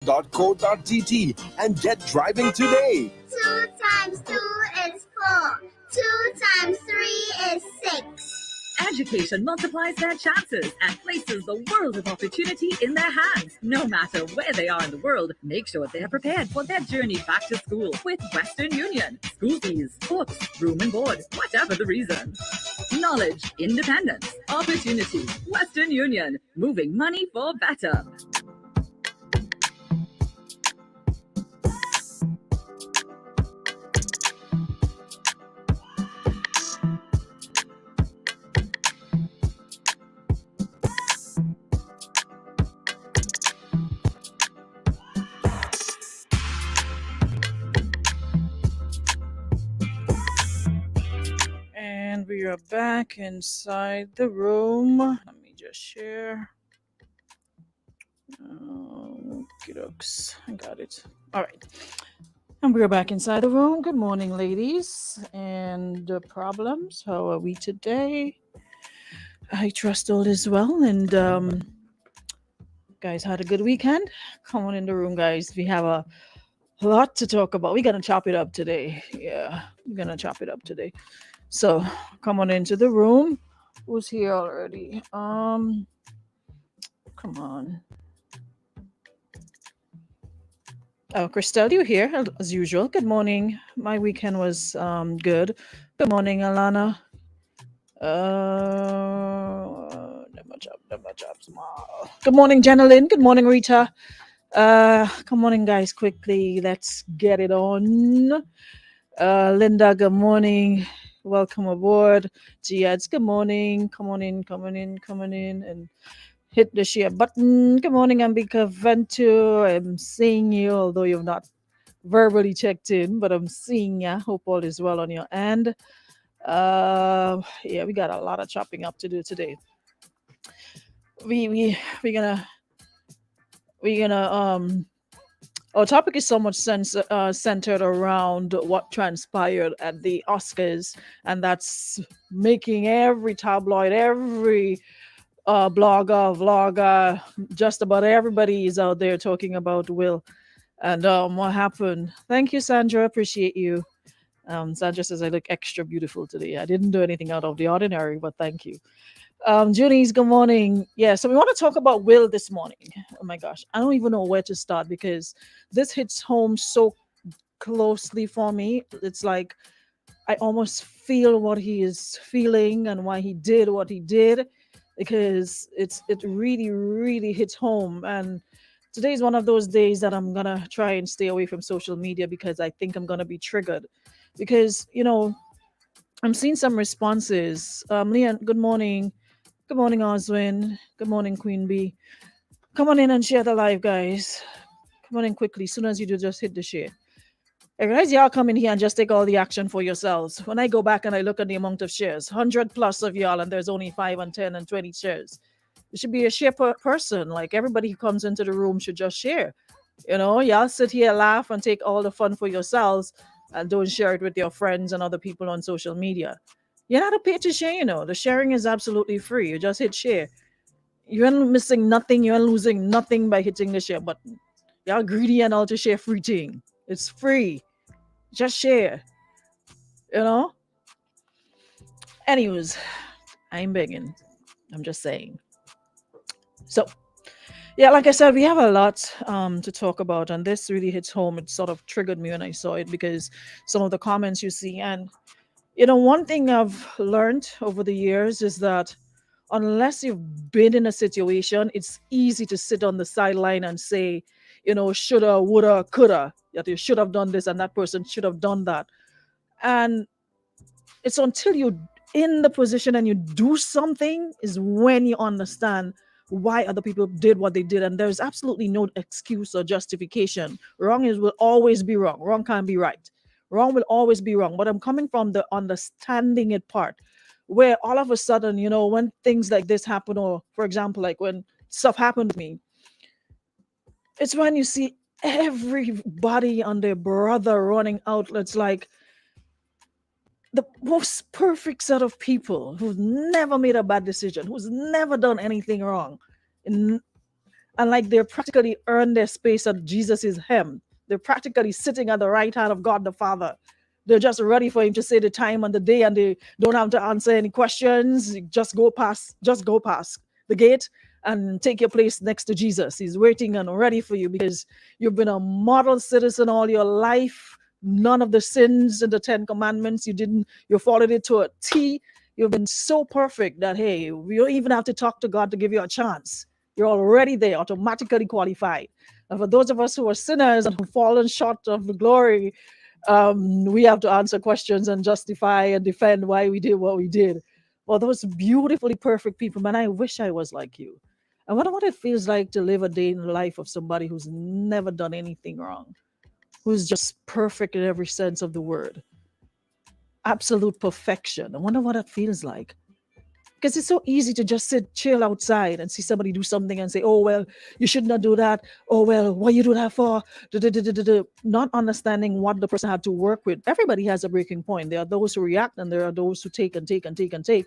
untangle.co.tt and get driving today. 2 times 2 is 4. 2 times 3 is 6. Education multiplies their chances and places the world of opportunity in their hands. No matter where they are in the world, make sure they're prepared for their journey back to school with Western Union. School fees, books, room and board, whatever the reason. Knowledge, independence, opportunity. Western Union, moving money for better. And we are back inside the room. Let me just share. Okey-dokes. I got it. All right. And we're back inside the room. Good morning, ladies and problems. How are we today? I trust all is well. And guys had a good weekend. Come on in the room, guys. We have a lot to talk about. We're going to chop it up today. Yeah, we're going to chop it up today. So come on into the room. Who's here already? Come on. Oh, Christelle, you here as usual. Good morning. My weekend was good. Good morning, Alana. Never job small. Good morning, Jenilyn. Good morning, Rita. Come on in, guys, quickly. Let's get it on. Linda, good morning. Welcome aboard. Giads, good morning. Come on in, and hit the share button. Good morning, Ambika Venture. I'm seeing you, although you've not verbally checked in, but I'm seeing you. Hope all is well on your end. Yeah, we got a lot of chopping up to do today. We're gonna our topic is so much centered around what transpired at the Oscars, and that's making every tabloid, every blogger, vlogger, just about everybody is out there talking about Will and what happened. Thank you, Sandra. Appreciate you. Sandra says I look extra beautiful today. I didn't do anything out of the ordinary, but thank you. Junice, good morning. Yeah, so we want to talk about Will this morning. Oh my gosh, I don't even know where to start because this hits home so closely for me. It's like I almost feel what he is feeling and why he did what he did, because it really, really hits home. And today is one of those days that I'm gonna try and stay away from social media because I think I'm gonna be triggered. Because I'm seeing some responses. Leon, good morning. Good morning, Oswin. Good morning, Queen Bee. Come on in and share the live, guys. Come on in quickly. As soon as you do, just hit the share. Hey, guys, y'all come in here and just take all the action for yourselves. When I go back and I look at the amount of shares, 100 plus of y'all, and there's only 5 and 10 and 20 shares. It should be a share per person. Like everybody who comes into the room should just share. Y'all sit here, laugh, and take all the fun for yourselves, and don't share it with your friends and other people on social media. You're not paid to share, The sharing is absolutely free. You just hit share. You ain't missing nothing. You ain't losing nothing by hitting the share button. Y'all greedy and all to share free thing. It's free. Just share. Anyways, I ain't begging. I'm just saying. So, yeah, like I said, we have a lot to talk about, and this really hits home. It sort of triggered me when I saw it because some of the comments you see. And, one thing I've learned over the years is that unless you've been in a situation, it's easy to sit on the sideline and say, shoulda, woulda, coulda, that you should have done this and that person should have done that. And it's until you're in the position and you do something is when you understand why other people did what they did. And there's absolutely no excuse or justification. Wrong will always be wrong. Wrong can't be right. Wrong will always be wrong. But I'm coming from the understanding it part, where all of a sudden, when things like this happen, or for example, like when stuff happened to me, it's when you see everybody and their brother running out. It's like the most perfect set of people who've never made a bad decision, who's never done anything wrong. And and like they're practically earned their space at Jesus' hem. They're practically sitting at the right hand of God the Father. They're just ready for him to say the time and the day, and they don't have to answer any questions. Just go past the gate and take your place next to Jesus. He's waiting and ready for you because you've been a model citizen all your life. None of the sins in the Ten Commandments you followed it to a T. You've been so perfect that, hey, we don't even have to talk to God to give you a chance. You're already there, automatically qualified. And for those of us who are sinners and who've fallen short of the glory, we have to answer questions and justify and defend why we did what we did. Well, those beautifully perfect people, man, I wish I was like you. I wonder what it feels like to live a day in the life of somebody who's never done anything wrong, who's just perfect in every sense of the word. Absolute perfection. I wonder what that feels like. Because it's so easy to just chill outside and see somebody do something and say, oh, well, you should not do that. Oh, well, what you do that for? Not understanding what the person had to work with. Everybody has a breaking point. There are those who react and there are those who take and take and take and take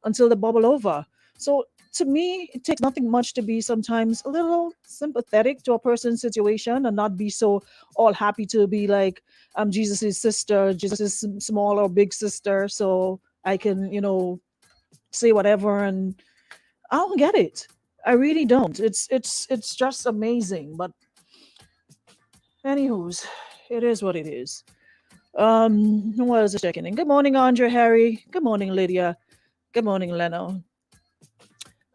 until they bubble over. So to me, it takes nothing much to be sometimes a little sympathetic to a person's situation and not be so all happy to be like, I'm Jesus's sister, Jesus' small or big sister, so I can, say whatever. And I don't get it. I really don't. It's just amazing. But anywho's, it is what it is. Who else is checking in? Good morning, Andre, Harry. Good morning, Lydia. Good morning, Leno.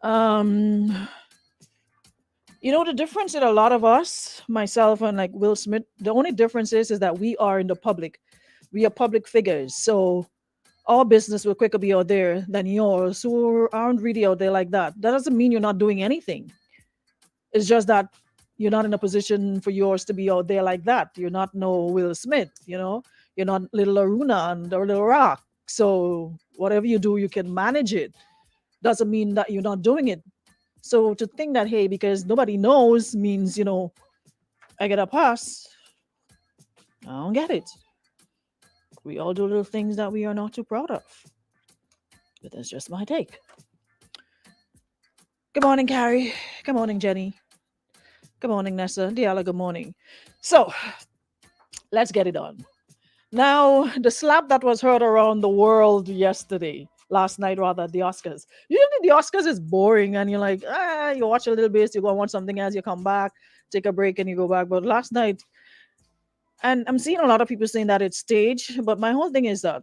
The difference in a lot of us, myself and like Will Smith, the only difference is that we are in the public. We are public figures. So our business will quicker be out there than yours who aren't really out there like that. That doesn't mean you're not doing anything. It's just that you're not in a position for yours to be out there like that. You're not no Will Smith, You're not little Aruna and or little Rock. So whatever you do, you can manage it. Doesn't mean that you're not doing it. So to think that, hey, because nobody knows means, I get a pass. I don't get it. We all do little things that we are not too proud of. But that's just my take. Good morning, Carrie. Good morning, Jenny. Good morning, Nessa. Diala, good morning. So, let's get it on. Now, the slap that was heard around the world last night rather, the Oscars. Usually the Oscars is boring and you're like, you watch a little bit, you go and watch something else, you come back, take a break and you go back. But last night, and I'm seeing a lot of people saying that it's staged, but my whole thing is that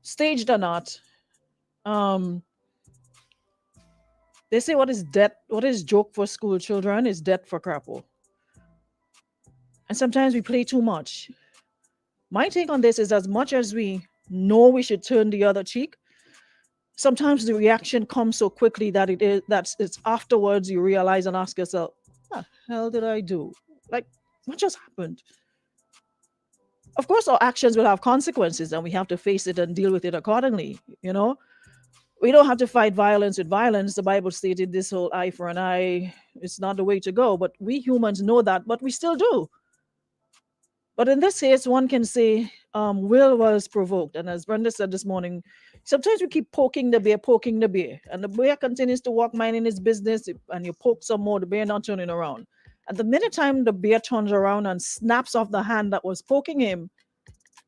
staged or not, they say what is joke for school children is death for crapple. And sometimes we play too much. My take on this is as much as we know we should turn the other cheek, sometimes the reaction comes so quickly that it's afterwards you realize and ask yourself, what the hell did I do? Like, what just happened? Of course, our actions will have consequences and we have to face it and deal with it accordingly. We don't have to fight violence with violence. The Bible stated this whole eye for an eye. It's not the way to go. But we humans know that, but we still do. But in this case, one can say Will was provoked. And as Brenda said this morning, sometimes we keep poking the bear. And the bear continues to walk minding his business. And you poke some more, the bear not turning around. And the minute time the bear turns around and snaps off the hand that was poking him,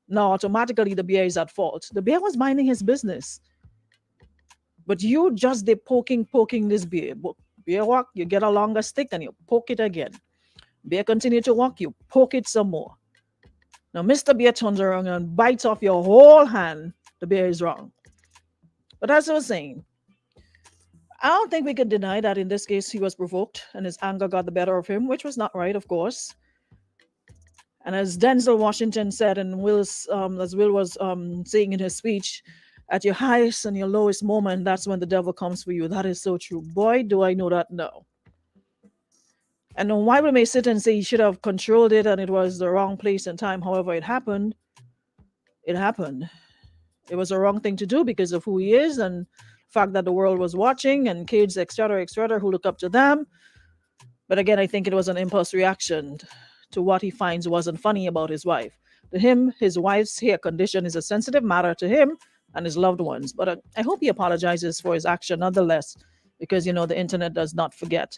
now automatically the bear is at fault. The bear was minding his business. But you just poking this bear. Bear walk, you get a longer stick and you poke it again. Bear continue to walk, you poke it some more. Now Mr. Bear turns around and bites off your whole hand. The bear is wrong. But as I was saying, I don't think we can deny that in this case he was provoked and his anger got the better of him, which was not right, of course. And as Denzel Washington said, and as Will was saying in his speech, at your highest and your lowest moment, that's when the devil comes for you. That is so true. Boy, do I know that now. And why we may sit and say he should have controlled it and it was the wrong place and time. However, it happened. It happened. It was the wrong thing to do because of who he is and the fact that the world was watching and kids, etc., who look up to them. But again, I think it was an impulse reaction to what he finds wasn't funny about his wife. To him, his wife's hair condition is a sensitive matter to him and his loved ones. But I hope he apologizes for his action nonetheless. because the internet does not forget.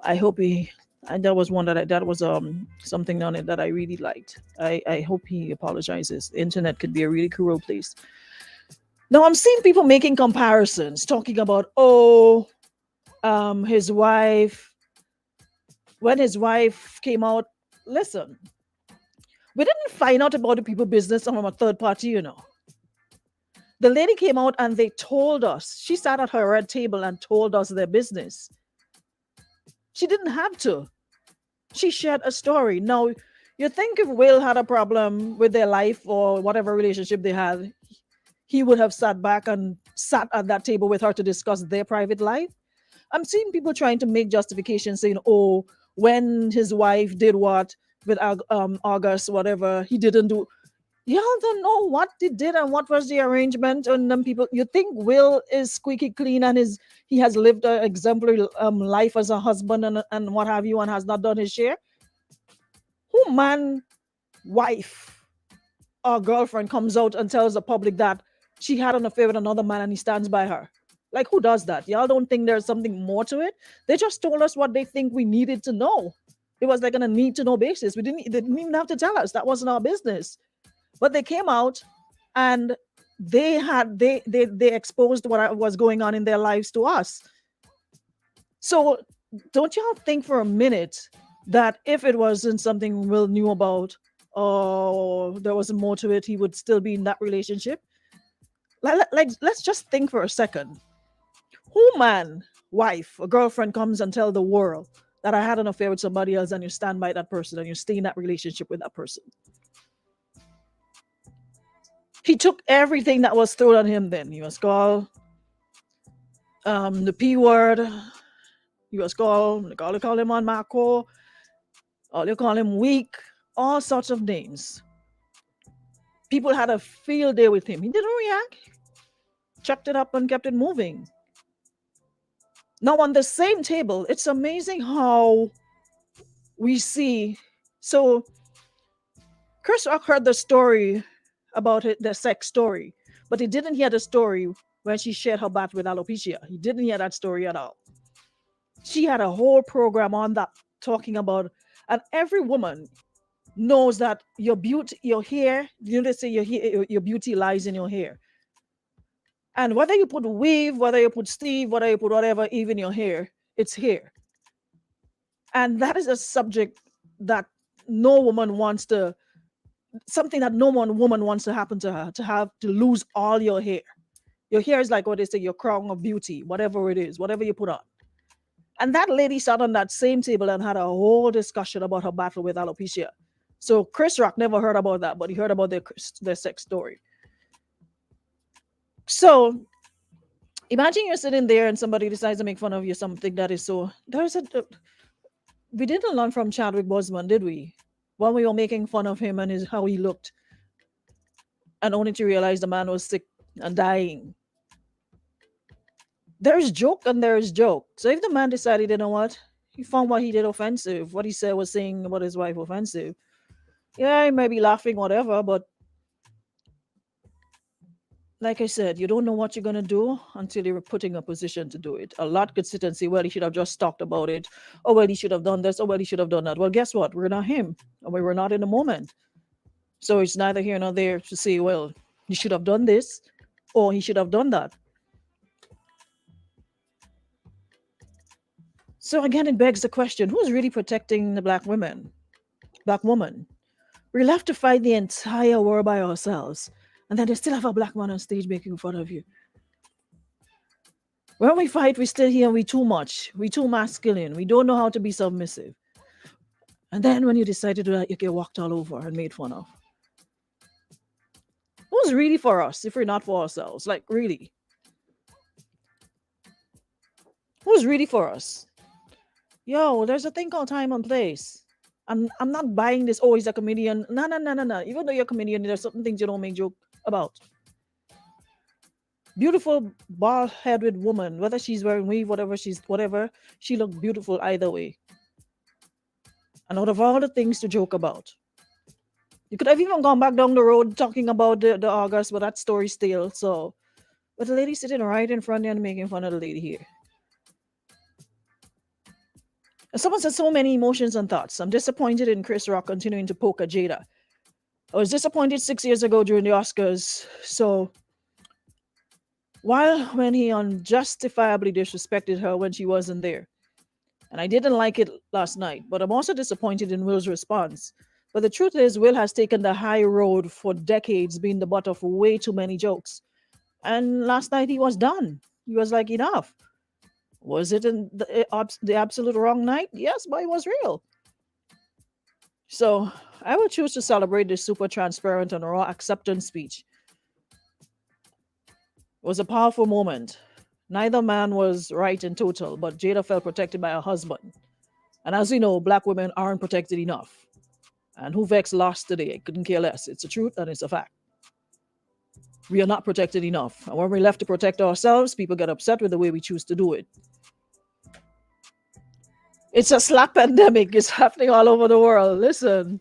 I hope he. And that was one that was something on it that I really liked. I hope he apologizes. The internet could be a really cruel place. Now I'm seeing people making comparisons, talking about, his wife, when his wife came out. Listen, we didn't find out about the people business from a third party. The lady came out and they told us. She sat at her red table and told us their business. She didn't have to. She shared a story. Now, you think if Will had a problem with their life or whatever relationship they had, he would have sat back and sat at that table with her to discuss their private life? I'm seeing people trying to make justifications saying, oh, when his wife did what with August, whatever, he didn't do. Y'all don't know what they did and what was the arrangement. And then people, you think Will is squeaky clean and he has lived an exemplary life as a husband and what have you, and has not done his share? Who man, wife, or girlfriend comes out and tells the public that she had an affair with another man and he stands by her? Like, who does that? Y'all don't think there's something more to it? They just told us what they think we needed to know. It was like on a need to know basis. They didn't even have to tell us. That wasn't our business. But they came out and they exposed what was going on in their lives to us. So don't y'all think for a minute that if it wasn't something Will knew about, or there wasn't more to it, he would still be in that relationship? Like let's just think for a second. Who man, wife, or girlfriend comes and tell the world that I had an affair with somebody else, and you stand by that person and you stay in that relationship with that person? He took everything that was thrown at him then. He was called the P word. He was called, they call him on Marco, or they call him weak, all sorts of names. People had a field day with him. He didn't react. Chucked it up and kept it moving. Now on the same table, it's amazing how we see. So Chris Rock heard the story about the sex story, but he didn't hear the story when she shared her battle with alopecia. He didn't hear that story at all. She had a whole program on that, talking about, and every woman knows that your beauty, your hair, they say your beauty lies in your hair. And whether you put weave, whether you put sleeve, whether you put whatever, even your hair, it's hair. And that is a subject that no woman wants to, something that no one woman wants to happen to her, to have to lose all your hair. Your hair is like what they say, your crown of beauty, whatever it is, whatever you put on. And that lady sat on that same table and had a whole discussion about her battle with alopecia. So Chris Rock never heard about that, but he heard about their sex story. So imagine you're sitting there and somebody decides to make fun of you, something that is so. We didn't learn from Chadwick Boseman, did we? When we were making fun of him and how he looked, and only to realize the man was sick and dying. There's joke and there's joke. So if the man decided, you know what, he found what he did offensive, what he said was saying about his wife offensive, yeah, he may be laughing, whatever, but like I said, you don't know what you're going to do until you're put in a position to do it. A lot could sit and say, well, he should have just talked about it. Oh, well, he should have done this. Oh, well, he should have done that. Well, guess what? We're not him. And we were not in the moment. So it's neither here nor there to say, well, he should have done this or he should have done that. So again, it begs the question, who's really protecting the black woman? We're left to fight the entire war by ourselves. And then they still have a black man on stage making fun of you. When we fight, we still hear we too much. We too masculine. We don't know how to be submissive. And then when you decide to do that, you get walked all over and made fun of. Who's really for us if we're not for ourselves? Like, really? Who's really for us? Yo, there's a thing called time and place. I'm not buying this, oh, he's a comedian. No. Even though you're a comedian, there's certain things you don't make joke about. Beautiful bald-headed woman, whether she's wearing weave, whatever, she looked beautiful either way. And out of all the things to joke about, you could have even gone back down the road talking about the August, but that story's still. So, but the lady sitting right in front of you and making fun of the lady here. Someone said so many emotions and thoughts. I'm disappointed in Chris Rock continuing to poke at Jada. I was disappointed 6 years ago during the Oscars. So when he unjustifiably disrespected her when she wasn't there. And I didn't like it last night, but I'm also disappointed in Will's response. But the truth is, Will has taken the high road for decades, being the butt of way too many jokes. And last night he was done. He was like, enough. Was it in the absolute wrong night? Yes, but it was real. So I will choose to celebrate this super transparent and raw acceptance speech. It was a powerful moment. Neither man was right in total, but Jada felt protected by her husband. And as we know, black women aren't protected enough. And who Vex lost today? I couldn't care less. It's a truth and it's a fact. We are not protected enough. And when we're left to protect ourselves, people get upset with the way we choose to do it. It's a slap pandemic. It's happening all over the world. Listen,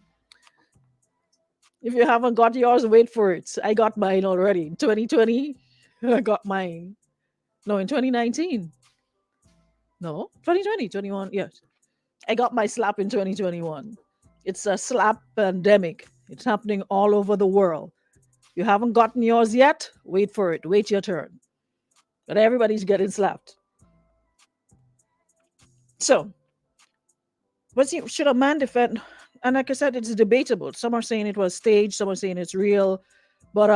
if you haven't got yours, wait for it. I got mine already. In 2020, I got mine. No, in 2019. No, 2020, 21. Yes. I got my slap in 2021. It's a slap pandemic. It's happening all over the world. You haven't gotten yours yet? Wait for it. Wait your turn. But everybody's getting slapped. So, should a man defend? And like I said, it's debatable. Some are saying it was staged. Some are saying it's real. But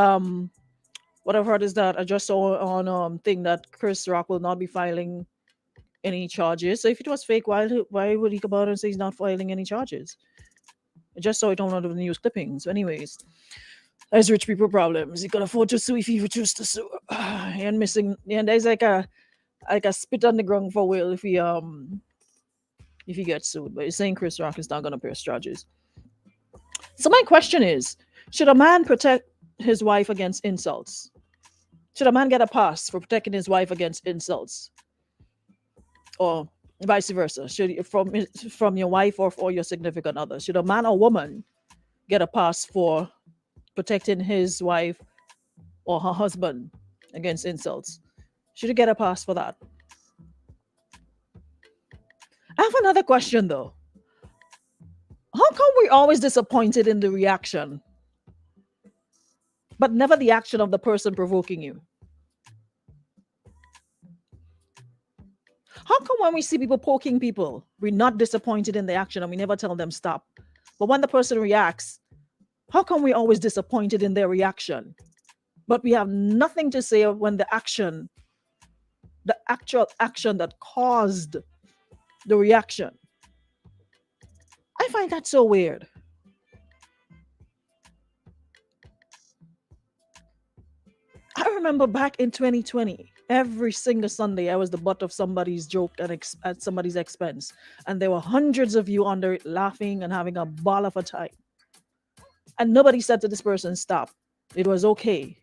what I've heard is that I just saw on thing that Chris Rock will not be filing any charges. So if it was fake, why would he come out and say he's not filing any charges? I just saw it on one of the news clippings. Anyways, there's rich people problems. He can afford to sue if he chooses to sue. And missing, and there's like a spit on the ground for Will if he gets sued. But he's saying Chris Rock is not gonna press charges. So my question is, should a man protect his wife against insults? Should a man get a pass for protecting his wife against insults? Or vice versa? Should you, from your wife or your significant other? Should a man or woman get a pass for protecting his wife or her husband against insults? Should you get a pass for that? I have another question though. How come we're always disappointed in the reaction, but never the action of the person provoking you? How come when we see people poking people, we're not disappointed in the action and we never tell them stop? But when the person reacts, how come we're always disappointed in their reaction? But we have nothing to say when the actual action that caused the reaction. I find that so weird. I remember back in 2020, every single Sunday, I was the butt of somebody's joke at somebody's expense. And there were hundreds of you under it laughing and having a ball of a time. And nobody said to this person, stop. It was okay.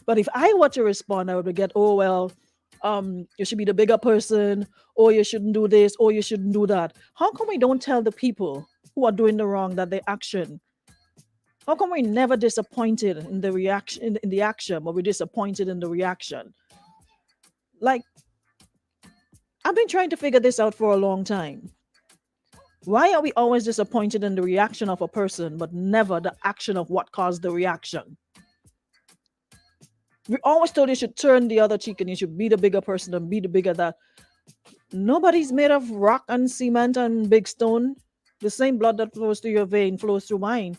But if I were to respond, I would get, oh, well, you should be the bigger person, or you shouldn't do this, or you shouldn't do that. How come we don't tell the people who are doing the wrong that their action? How come we're never disappointed in the reaction, in the action, but we're disappointed in the reaction? Like, I've been trying to figure this out for a long time. Why are we always disappointed in the reaction of a person, but never the action of what caused the reaction? We always told you should turn the other cheek and you should be the bigger person and be the bigger that. Nobody's made of rock and cement and big stone. The same blood that flows through your vein flows through mine.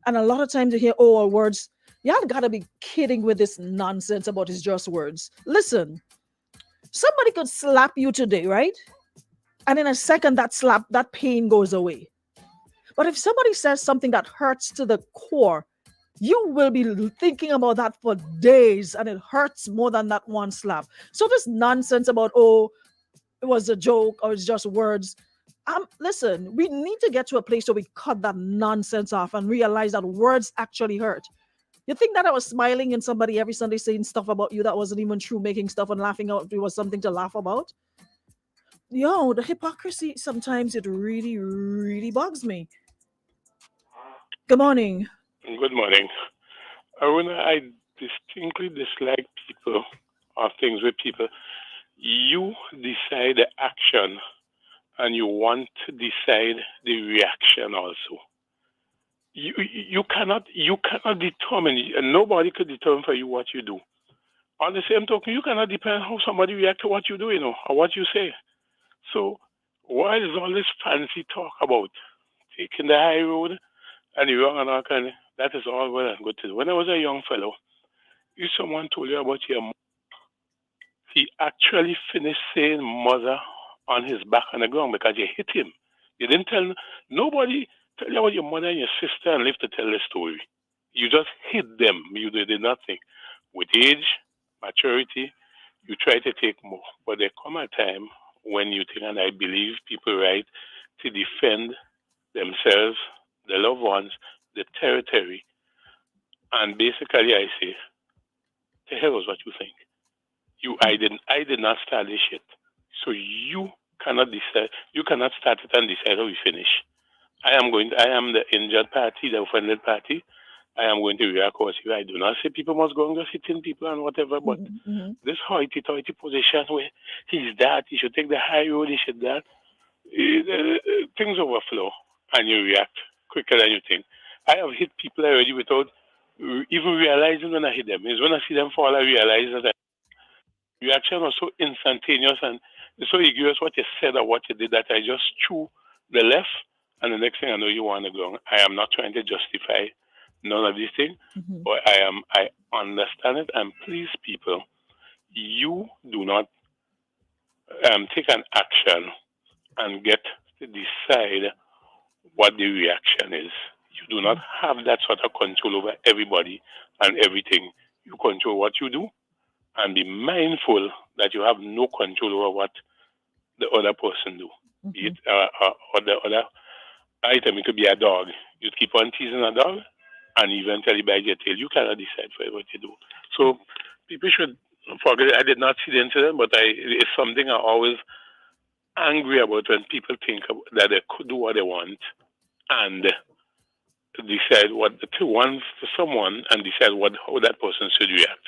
And a lot of times you hear, oh, words. Y'all gotta be kidding with this nonsense about it's just words. Listen, somebody could slap you today, right? And in a second, that pain goes away. But if somebody says something that hurts to the core, you will be thinking about that for days and it hurts more than that one slap. So this nonsense about, oh, it was a joke or it's just words. Listen, we need to get to a place where we cut that nonsense off and realize that words actually hurt. You think that I was smiling in somebody every Sunday saying stuff about you that wasn't even true, making stuff and laughing out, it was something to laugh about? Yo, the hypocrisy, sometimes it really, really bugs me. Good morning. Good morning. Aruna, I distinctly dislike people or things with people You decide the action and you want to decide the reaction also. You cannot determine, and nobody could determine for you what you do. On the same token, you cannot depend how somebody react to what you do, or what you say. So why is all this fancy talk about taking the high road and the wrong and all kind? That is all well and good to do. When I was a young fellow, if someone told you about your mother, he actually finished saying mother on his back on the ground because you hit him. You didn't tell nobody tell you about your mother and your sister and live to tell the story. You just hit them. You did nothing. With age, maturity, you try to take more. But there come a time when you think, and I believe people right to defend themselves, their loved ones, the territory. And basically I say, the hell was what you think. I did not start this shit. So you cannot decide you cannot start it and decide how we finish. I am the injured party, the offended party. I am going to react course. I do not say people must go and just hitting people and whatever, but this hoity toity position where he's that, he should take the high road, he should that. Things overflow and you react quicker than you think. I have hit people already without even realizing when I hit them. It's when I see them fall, I realize that the reaction was so instantaneous and so egregious what you said or what you did that I just threw the left, and the next thing I know you want to go. I am not trying to justify none of these things, but I understand it, and please people, you do not take an action and get to decide what the reaction is. You do not have that sort of control over everybody and everything. You control what you do and be mindful that you have no control over what the other person do. Be it or the other item. It could be a dog. You keep on teasing a dog and eventually bite your tail. You cannot decide for what you do. So people should forget. I did not see the incident, but it's something I always angry about when people think that they could do what they want and decide what to want to someone and decide how that person should react.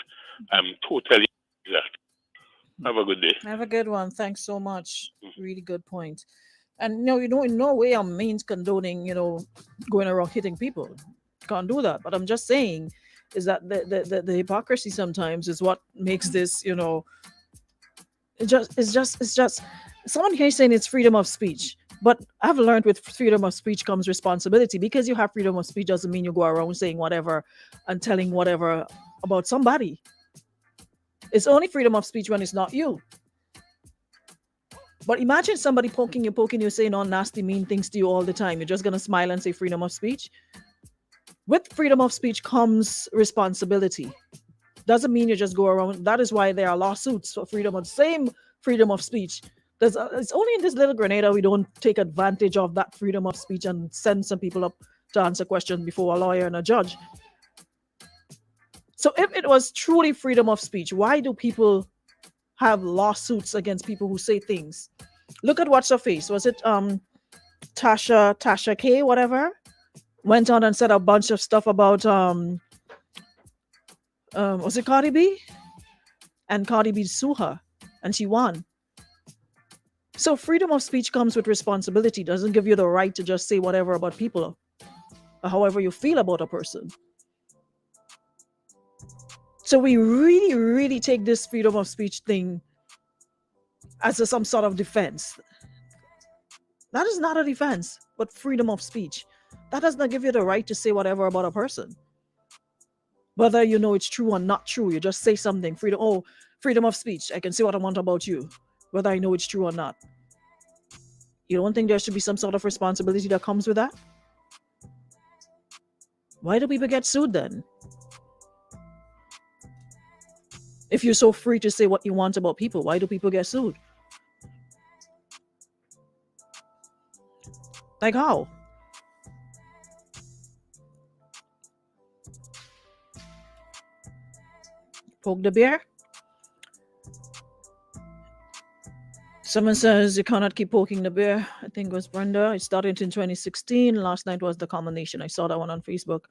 I'm totally exact. Have a good day. Have a good one. Thanks so much. Really good point. And no, in no way I'm means condoning, going around hitting people. Can't do that. But I'm just saying is that the hypocrisy sometimes is what makes this, it's just someone here saying it's freedom of speech. But I've learned with freedom of speech comes responsibility. Because you have freedom of speech doesn't mean you go around saying whatever and telling whatever about somebody. It's only freedom of speech when it's not you. But imagine somebody poking you, saying all nasty, mean things to you all the time. You're just going to smile and say freedom of speech? With freedom of speech comes responsibility. Doesn't mean you just go around. That is why there are lawsuits for freedom of speech. It's only in this little Grenada we don't take advantage of that freedom of speech and send some people up to answer questions before a lawyer and a judge. So if it was truly freedom of speech, why do people have lawsuits against people who say things? Look at what's her face. Was it Tasha K, whatever? Went on and said a bunch of stuff about was it Cardi B? And Cardi B sued her and she won. So freedom of speech comes with responsibility. Doesn't give you the right to just say whatever about people or however you feel about a person. So we really, really take this freedom of speech thing as some sort of defense. That is not a defense, but freedom of speech. That does not give you the right to say whatever about a person. Whether you know it's true or not true, you just say something. Freedom of speech. I can say what I want about you, whether I know it's true or not. You don't think there should be some sort of responsibility that comes with that? Why do people get sued then? If you're so free to say what you want about people, why do people get sued? Like how? Poke the bear? Someone says you cannot keep poking the bear. I think it was Brenda. It started in 2016. Last night was the culmination. I saw that one on Facebook.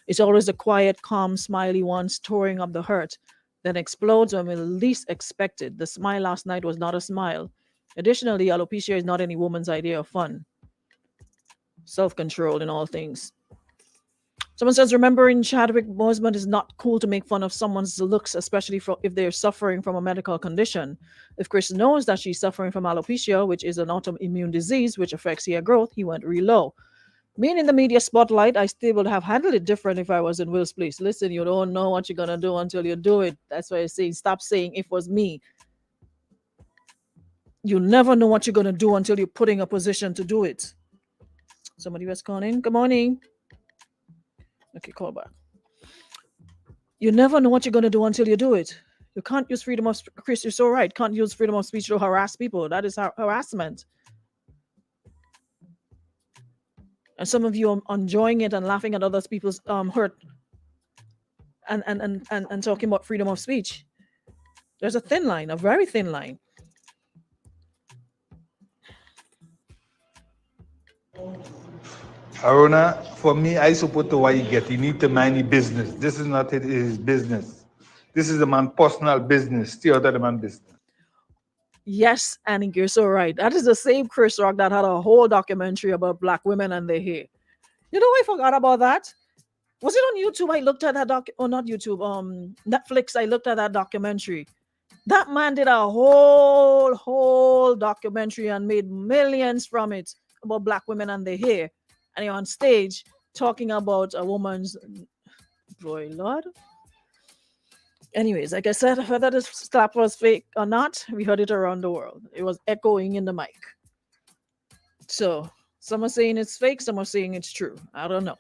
It's always the quiet, calm, smiley ones storing up the hurt. then explodes when we least expect it. The smile last night was not a smile. Additionally, alopecia is not any woman's idea of fun. Self-control in all things. Someone says, remembering Chadwick Boseman is not cool to make fun of someone's looks, especially if they're suffering from a medical condition. If Chris knows that she's suffering from alopecia, which is an autoimmune disease which affects hair growth, he went real low. Being in the media spotlight, I still would have handled it different if I was in Will's place. Listen, you don't know what you're going to do until you do it. That's why I say stop saying if it was me. You never know what you're going to do until you're put in a position to do it. Somebody was calling. Good morning. Okay, call back. You never know what you're going to do until you do it. You can't use freedom of speech. Chris, you're so right. Can't use freedom of speech to harass people. That is harassment. And some of you are enjoying it and laughing at other people's hurt and talking about freedom of speech. There's a thin line, a very thin line. Aruna, for me, I support the way you get. You need to mind your business. This is not his business. This is a man's personal business. Stay out of the man's business. Yes, Annie, you're so right. That is the same Chris Rock that had a whole documentary about black women and their hair. You know, I forgot about that. Was it on YouTube? I looked at that not YouTube, Netflix. I looked at that documentary. That man did a whole documentary and made millions from it about black women and their hair. And you're on stage talking about a woman's boy, Lord. Anyways, like I said, whether this slap was fake or not, we heard it around the world. It was echoing in the mic. So some are saying it's fake, some are saying it's true. I don't know.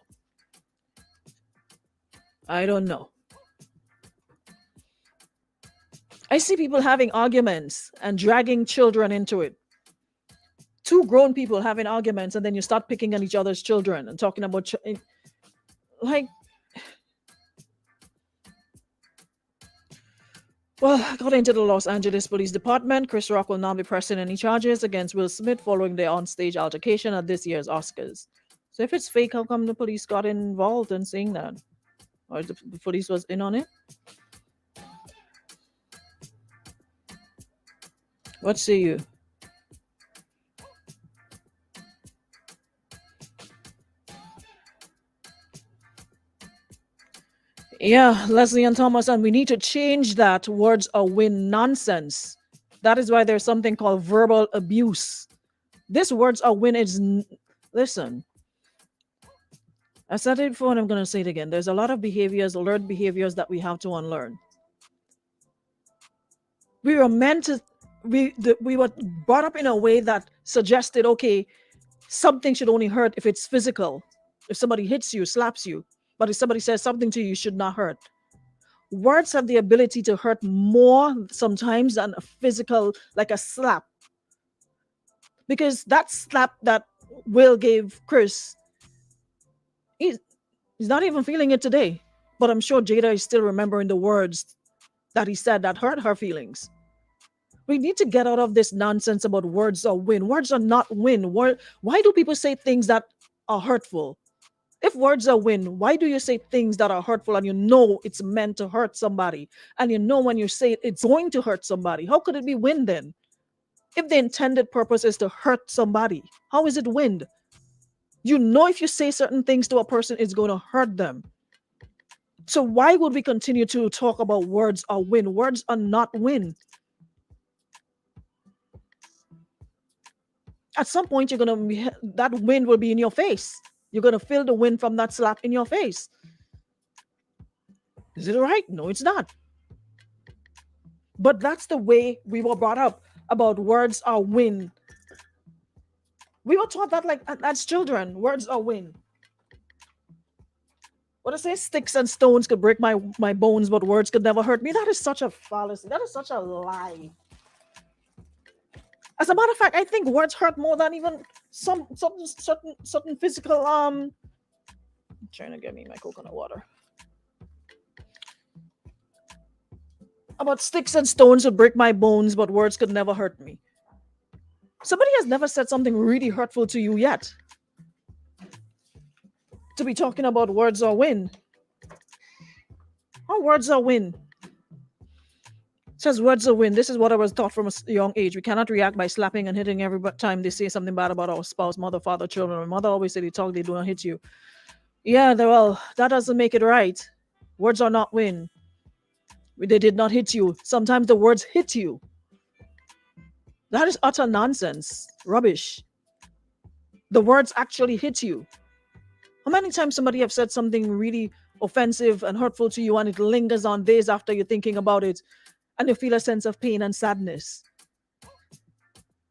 I see people having arguments and dragging children into it. Two grown people having arguments, and then you start picking on each other's children and talking about well, according to the Los Angeles Police Department, Chris Rock will not be pressing any charges against Will Smith following their onstage altercation at this year's Oscars. So if it's fake, how come the police got involved in saying that? Or the police was in on it? What say you? Yeah, Leslie and Thomas, and we need to change that words are win nonsense. That is why there's something called verbal abuse. This words are win is, listen, I said it before and I'm going to say it again. There's a lot of behaviors, learned behaviors that we have to unlearn. We were meant to, we were brought up in a way that suggested, okay, something should only hurt if it's physical. If somebody hits you, slaps you. But if somebody says something to you, you should not hurt. Words have the ability to hurt more sometimes than a physical, like a slap. Because that slap that Will gave Chris, he's not even feeling it today. But I'm sure Jada is still remembering the words that he said that hurt her feelings. We need to get out of this nonsense about words are win. Words are not win. Why do people say things that are hurtful? If words are win, why do you say things that are hurtful and you know it's meant to hurt somebody? And you know when you say it, it's going to hurt somebody. How could it be win then? If the intended purpose is to hurt somebody, how is it win? You know if you say certain things to a person, it's going to hurt them. So why would we continue to talk about words are win? Words are not win. At some point, that wind will be in your face. You're going to feel the wind from that slap in your face. Is it right? No, it's not. But that's the way we were brought up about words are win. We were taught that like as children, words are win. What I say, sticks and stones could break my bones, but words could never hurt me. That is such a fallacy. That is such a lie. As a matter of fact, I think words hurt more than even some certain physical. I'm trying to get me my coconut water. About sticks and stones would break my bones, but words could never hurt me. Somebody has never said something really hurtful to you yet. To be talking about words are win. How words are win? Says words are win. This is what I was taught from a young age. We cannot react by slapping and hitting every time they say something bad about our spouse, mother, father, children. My mother always said, they talk, they do not hit you. Yeah, well, that doesn't make it right. Words are not win. They did not hit you. Sometimes the words hit you. That is utter nonsense. Rubbish. The words actually hit you. How many times somebody have said something really offensive and hurtful to you and it lingers on days after you're thinking about it and you feel a sense of pain and sadness?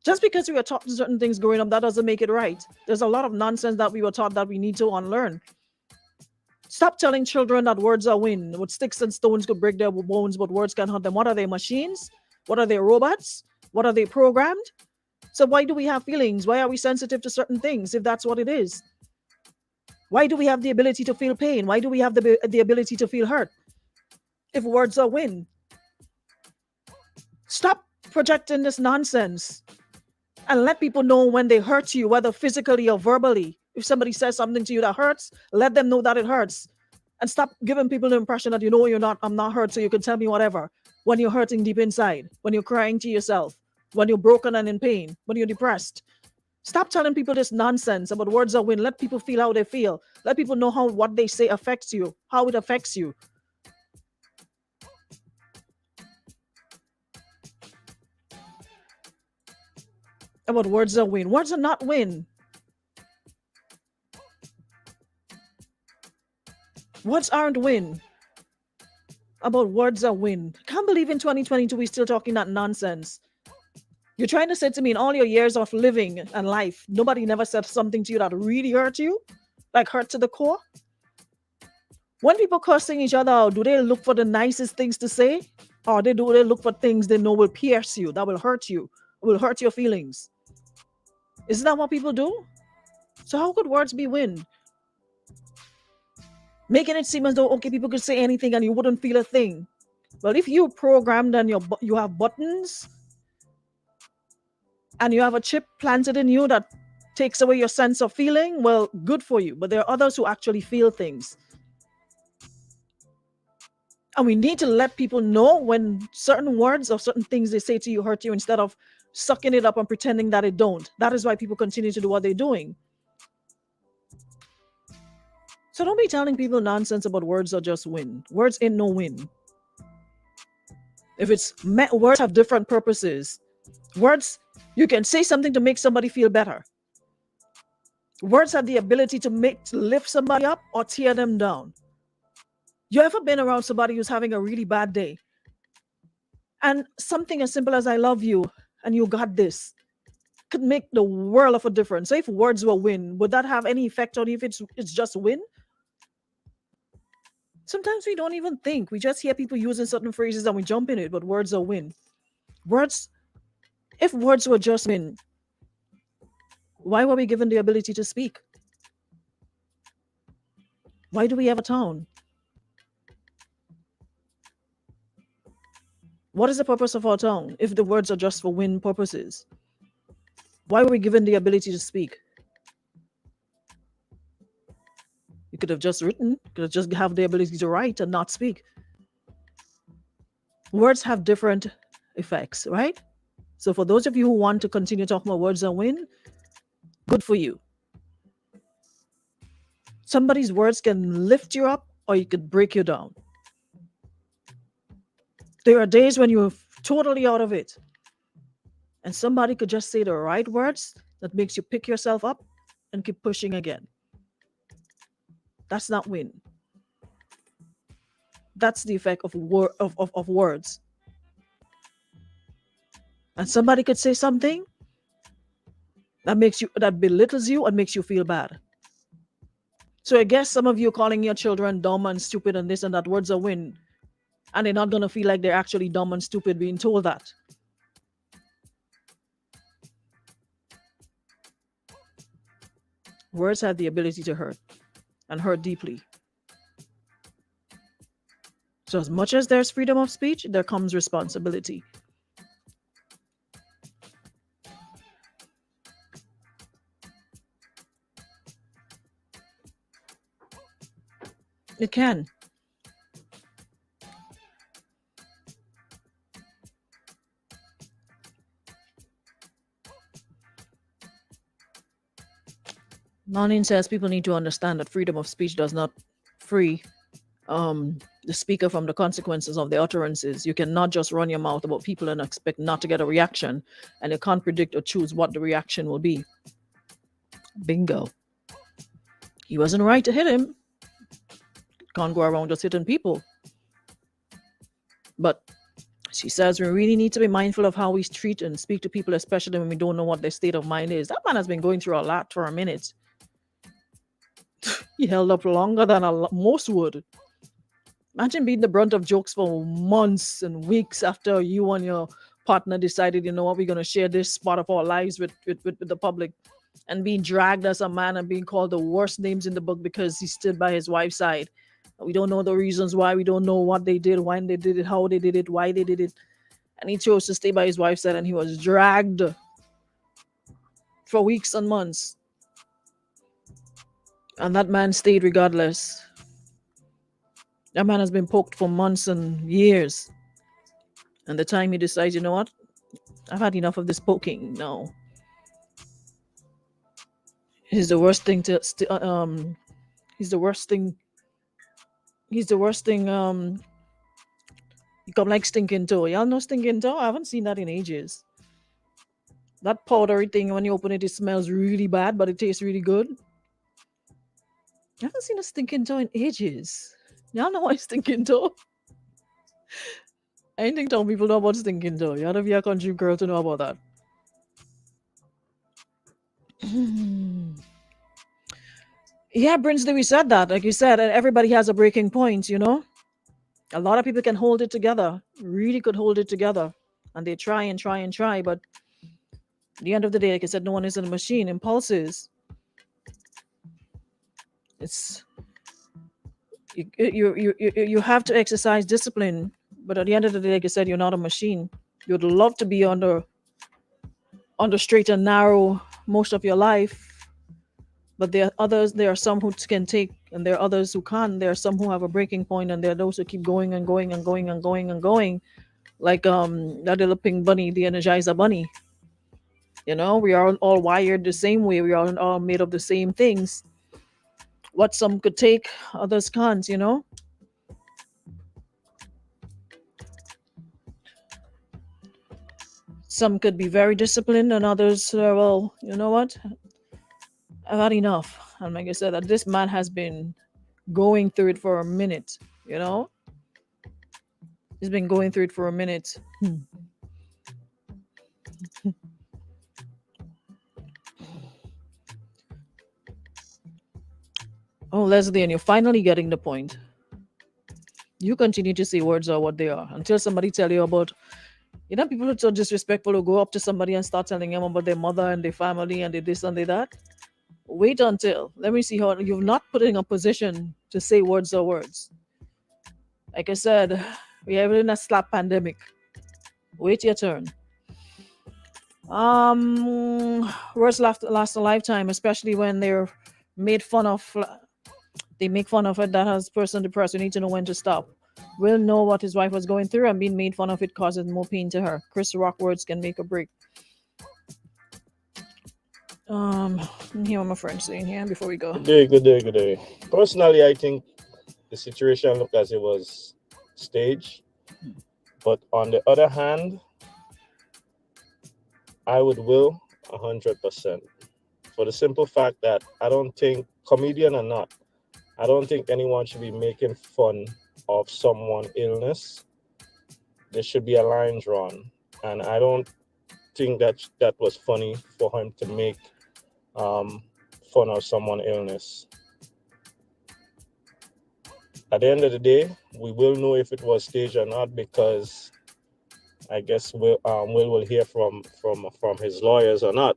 Just because we were taught certain things growing up, that doesn't make it right. There's a lot of nonsense that we were taught that we need to unlearn. Stop telling children that words are win. With sticks and stones could break their bones, but words can hurt them. What are they, machines? What are they, robots? What are they, programmed? So why do we have feelings? Why are we sensitive to certain things if that's what it is? Why do we have the ability to feel pain? Why do we have the ability to feel hurt if words are win? Stop projecting this nonsense and let people know when they hurt you, whether physically or verbally. If somebody says something to you that hurts, let them know that it hurts. And stop giving people the impression that I'm not hurt, so you can tell me whatever. When you're hurting deep inside, when you're crying to yourself, when you're broken and in pain, when you're depressed. Stop telling people this nonsense about words are win. Let people feel how they feel. Let people know how what they say affects you, how it affects you. About words are win. Words are not win. Words aren't win. About words are win. Can't believe in 2022 we're still talking that nonsense. You're trying to say to me in all your years of living and life, nobody never said something to you that really hurt you? Like hurt to the core? When people cursing each other out, do they look for the nicest things to say? Or do they look for things they know will pierce you, that will hurt you, will hurt your feelings? Isn't that what people do? So how could words be win? Making it seem as though, okay, people could say anything and you wouldn't feel a thing. Well, if you're programmed and you have buttons and you have a chip planted in you that takes away your sense of feeling, well, good for you. But there are others who actually feel things. And we need to let people know when certain words or certain things they say to you hurt you instead of sucking it up and pretending that it don't. That is why people continue to do what they're doing. So don't be telling people nonsense about words or just win. Words ain't no win. If it's words have different purposes. Words, you can say something to make somebody feel better. Words have the ability to lift somebody up or tear them down. You ever been around somebody who's having a really bad day? And something as simple as I love you and you got this could make the world of a difference. So if words were win, would that have any effect on you if it's just win? Sometimes we don't even think. We just hear people using certain phrases and we jump in it, but words are win. Words, if words were just win, why were we given the ability to speak? Why do we have a tongue? What is the purpose of our tongue if the words are just for win purposes? Why were we given the ability to speak? You could have just written, could have just have the ability to write and not speak. Words have different effects, right? So for those of you who want to continue talking about words and win, good for you. Somebody's words can lift you up or you could break you down. There are days when you're totally out of it. And somebody could just say the right words that makes you pick yourself up and keep pushing again. That's not win. That's the effect of words. And somebody could say something that belittles you and makes you feel bad. So I guess some of you calling your children dumb and stupid and this and that, words are win. And they're not going to feel like they're actually dumb and stupid being told that. Words have the ability to hurt and hurt deeply. So as much as there's freedom of speech, there comes responsibility. It can. Marlene says people need to understand that freedom of speech does not free the speaker from the consequences of their utterances. You cannot just run your mouth about people and expect not to get a reaction, and you can't predict or choose what the reaction will be. Bingo. He wasn't right to hit him. Can't go around just hitting people. But she says we really need to be mindful of how we treat and speak to people, especially when we don't know what their state of mind is. That man has been going through a lot for a minute. He held up longer than most would. Imagine being the brunt of jokes for months and weeks after you and your partner decided, you know what, we're going to share this spot of our lives with the public, and being dragged as a man and being called the worst names in the book because he stood by his wife's side. We don't know the reasons why. We don't know what they did, when they did it, how they did it, why they did it. And he chose to stay by his wife's side, and he was dragged for weeks and months. And that man stayed regardless. That man has been poked for months and years. And the time he decides, you know what? I've had enough of this poking. No. He's the worst thing he's the worst thing. You come like stinking toe. Y'all know stinking toe? I haven't seen that in ages. That powdery thing, when you open it, it smells really bad, but it tastes really good. I haven't seen a stinking toe in ages. Y'all know why stinking toe? I think some people know about stinking toe. You have to be a country girl to know about that. Yeah, Brinsley, we said that. Like you said, and everybody has a breaking point, you know? A lot of people can hold it together, really could hold it together. And they try and try and try, but at the end of the day, like I said, no one is a machine. Impulses. It's you have to exercise discipline, but at the end of the day, like I said, you're not a machine. You'd love to be on the straight and narrow most of your life, but there are some who can take, and there are others who can't. There are some who have a breaking point, and there are those who keep going and going and going and going and going, like that little pink bunny, the Energizer bunny. You know, we are all wired the same way. We are all made of the same things. What some could take, others can't, you know? Some could be very disciplined, and others, well, you know what? I've had enough. And like I said, that this man has been going through it for a minute, you know? He's been going through it for a minute. Oh, Leslie, and you're finally getting the point. You continue to say words are what they are until somebody tell you about, you know, people who are so disrespectful who go up to somebody and start telling them about their mother and their family and they this and they that. Wait until, let me see how you're not put in a position to say words are words. Like I said, we are in a slap pandemic. Wait your turn. Words last a lifetime, especially when they're made fun of. They make fun of it. That has person depressed. You need to know when to stop. Will know what his wife was going through, and being made fun of it causes more pain to her. Chris Rock words can make or break. Hear what my friend's saying here before we go. Good day. Personally, I think the situation looked as it was staged. But on the other hand, I would will 100%. For the simple fact that I don't think, comedian or not, I don't think anyone should be making fun of someone's illness. There should be a line drawn. And I don't think that was funny for him to make fun of someone's illness. At the end of the day, we will know if it was staged or not, because I guess Will will hear from his lawyers or not.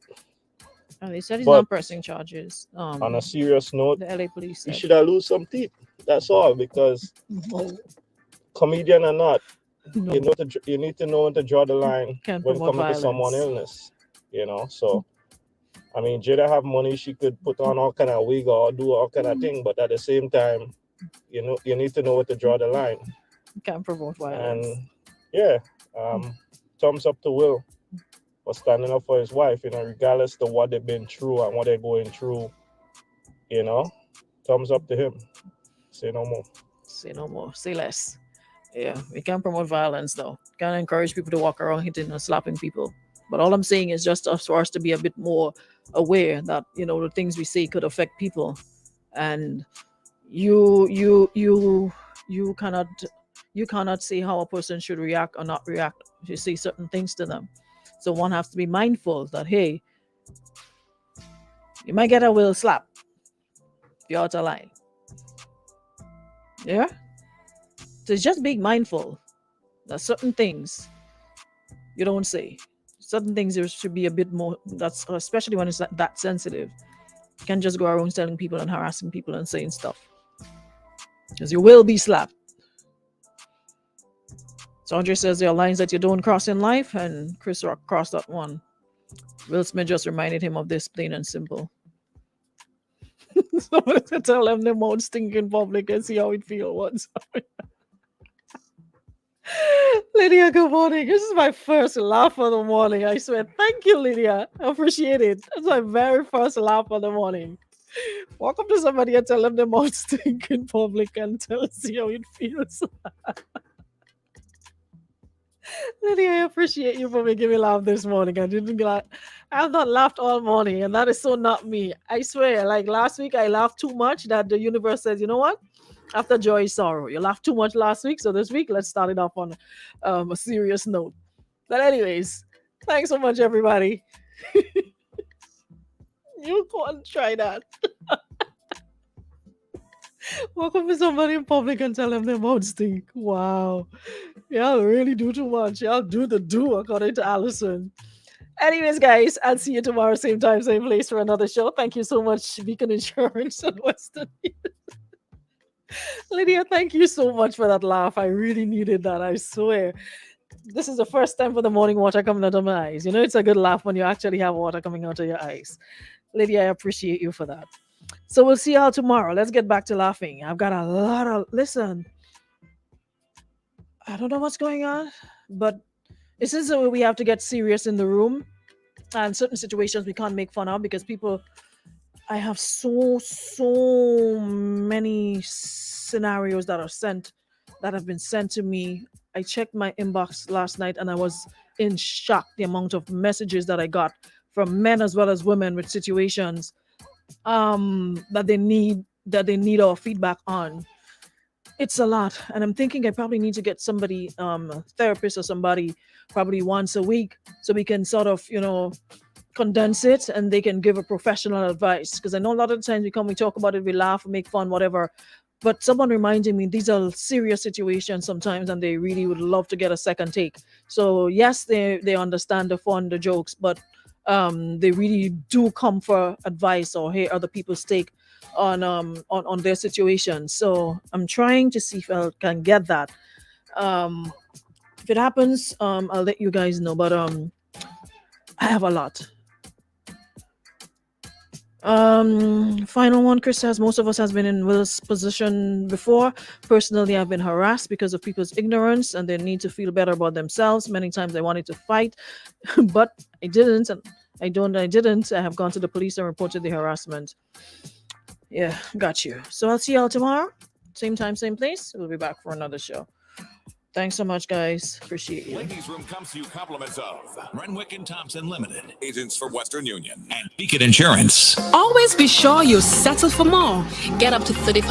And they said he's But not pressing charges. On a serious note, the LA police he said. should have lose some teeth. That's all, because comedian or not, No. you need to know when to draw the line Can't when promote coming to someone's violence. illness. You know, so I mean, Jada have money; she could put on all kind of wig or do all kind of thing. But at the same time, you know, you need to know where to draw the line. Can't promote violence. And yeah, thumbs up to Will for standing up for his wife. You know, regardless of what they've been through and what they're going through. thumbs up to him. Say no more. Say no more. Say less. Yeah, we can't promote violence though. Can't encourage people to walk around hitting and slapping people. But all I'm saying is just for us to be a bit more aware that the things we say could affect people, and you cannot say how a person should react or not react if you say certain things to them. So one has to be mindful that, hey, you might get a will slap if you're out of line. Yeah. So it's just being mindful that certain things you don't say. Certain things there should be a bit more. That's especially when it's that sensitive. You can't just go around telling people and harassing people and saying stuff, because you will be slapped. So Andre says there are lines that you don't cross in life, and Chris Rock crossed that one. Will Smith just reminded him of this, plain and simple. Somebody to tell them they won't stink in public and see how it feels. Lydia, good morning. This is my first laugh of the morning. I swear. Thank you, Lydia. I appreciate it. That's my very first laugh of the morning. Walk up to somebody and tell them they won't stink in public and see how it feels. Lydia, I appreciate you for making me laugh this morning. I have not laughed all morning, and that is so not me. I swear, like last week, I laughed too much that the universe says, you know what? After joy is sorrow. You laughed too much last week, so this week, let's start it off on a serious note. But anyways, thanks so much, everybody. You go and try that. Walk up to somebody in public and tell them their mouth stink. Wow. Y'all really do too much. Y'all do the do, according to Allison. Anyways, guys, I'll see you tomorrow, same time, same place for another show. Thank you so much, Beacon Insurance and Western. Lydia, thank you so much for that laugh. I really needed that, I swear. This is the first time for the morning water coming out of my eyes. It's a good laugh when you actually have water coming out of your eyes. Lydia, I appreciate you for that. So we'll see y'all tomorrow. Let's get back to laughing. I've got a lot of... Listen, I don't know what's going on, but this is the way we have to get serious in the room. And certain situations we can't make fun of because people... I have so many scenarios that have been sent to me. I checked my inbox last night and I was in shock the amount of messages that I got from men as well as women with situations that they need our feedback on. It's a lot, and I'm thinking I probably need to get somebody, a therapist or somebody, probably once a week, so we can sort of condense it and they can give a professional advice. Because I know a lot of the times we talk about it, we laugh, make fun, whatever. But someone reminding me these are serious situations sometimes, and they really would love to get a second take. So yes, they understand the fun, the jokes, but they really do come for advice or hear other people's take on their situation. So I'm trying to see if I can get that. If it happens, I'll let you guys know. But I have a lot. Final one, Chris says, most of us has been in Will's position before. Personally, I've been harassed because of people's ignorance and they need to feel better about themselves. Many times I wanted to fight, but I didn't. And I didn't. I have gone to the police and reported the harassment. Yeah, got you. So I'll see y'all tomorrow. Same time, same place. We'll be back for another show. Thanks so much, guys. Appreciate you. Ladies Room comes to you compliments of Renwick and Thompson Limited, agents for Western Union, and Beacon Insurance. Always be sure you settle for more. Get up to 35